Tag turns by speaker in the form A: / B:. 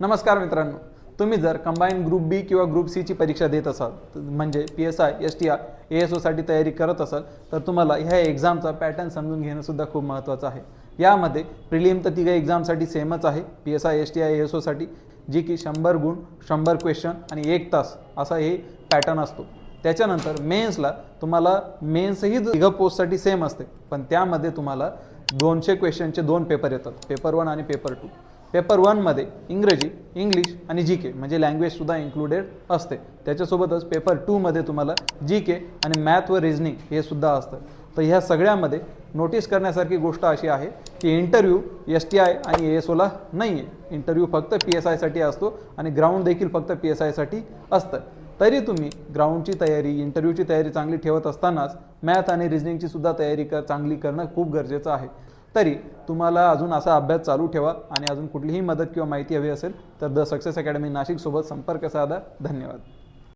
A: नमस्कार मित्रांनो, तुम्ही जर कंबाईन ग्रुप बी किंवा ग्रुप सी ची परीक्षा देत असाल म्हणजे PSI, STR, ASO साठी तयारी करत असाल तर तुम्हाला ह्या एक्झामचा पॅटर्न समजून घेणं सुद्धा खूप महत्त्वाचं आहे। यामध्ये प्रिलिम तर तिघा एक्झामसाठी सेमच आहे, PSI, STR, ASO साठी, जी की 100 गुण 100 क्वेश्चन आणि 1 तास असा हे पॅटर्न असतो। त्याच्यानंतर मेन्सला तुम्हाला मेन्सही तिघा पोस्टसाठी सेम असते, पण त्यामध्ये तुम्हाला 200 क्वेश्चनचे 2 पेपर येतात, पेपर 1 आणि पेपर 2। पेपर 1 मध्ये इंग्रजी, इंग्लिश आणि GK म्हणजे लँग्वेज सुद्धा इन्क्लुडेड असते। त्याच्यासोबतच पेपर 2 मध्ये तुम्हाला GK आणि मॅथ व रिझनिंग हे सुद्धा असतं। तर ह्या सगळ्यामध्ये नोटीस करण्यासारखी गोष्ट अशी आहे की इंटरव्ह्यू STI आणि ASOला नाही आहे, इंटरव्ह्यू फक्त PSI साठी असतो आणि ग्राउंड देखील फक्त PSI साठी असतं। तरी तुम्ही ग्राउंडची तयारी, इंटरव्ह्यूची तयारी चांगली ठेवत असतानाच मॅथ आणि रिझनिंगची सुद्धा तयारी चांगली करणं खूप गरजेचं आहे। तरी तुम्हाला अजून असा अभ्यास चालू ठेवा आणि अजून कुठलीही मदत किंवा माहिती हवी असेल तर द सक्सेस अकॅडमी नाशिक सोबत संपर्क साधा। धन्यवाद।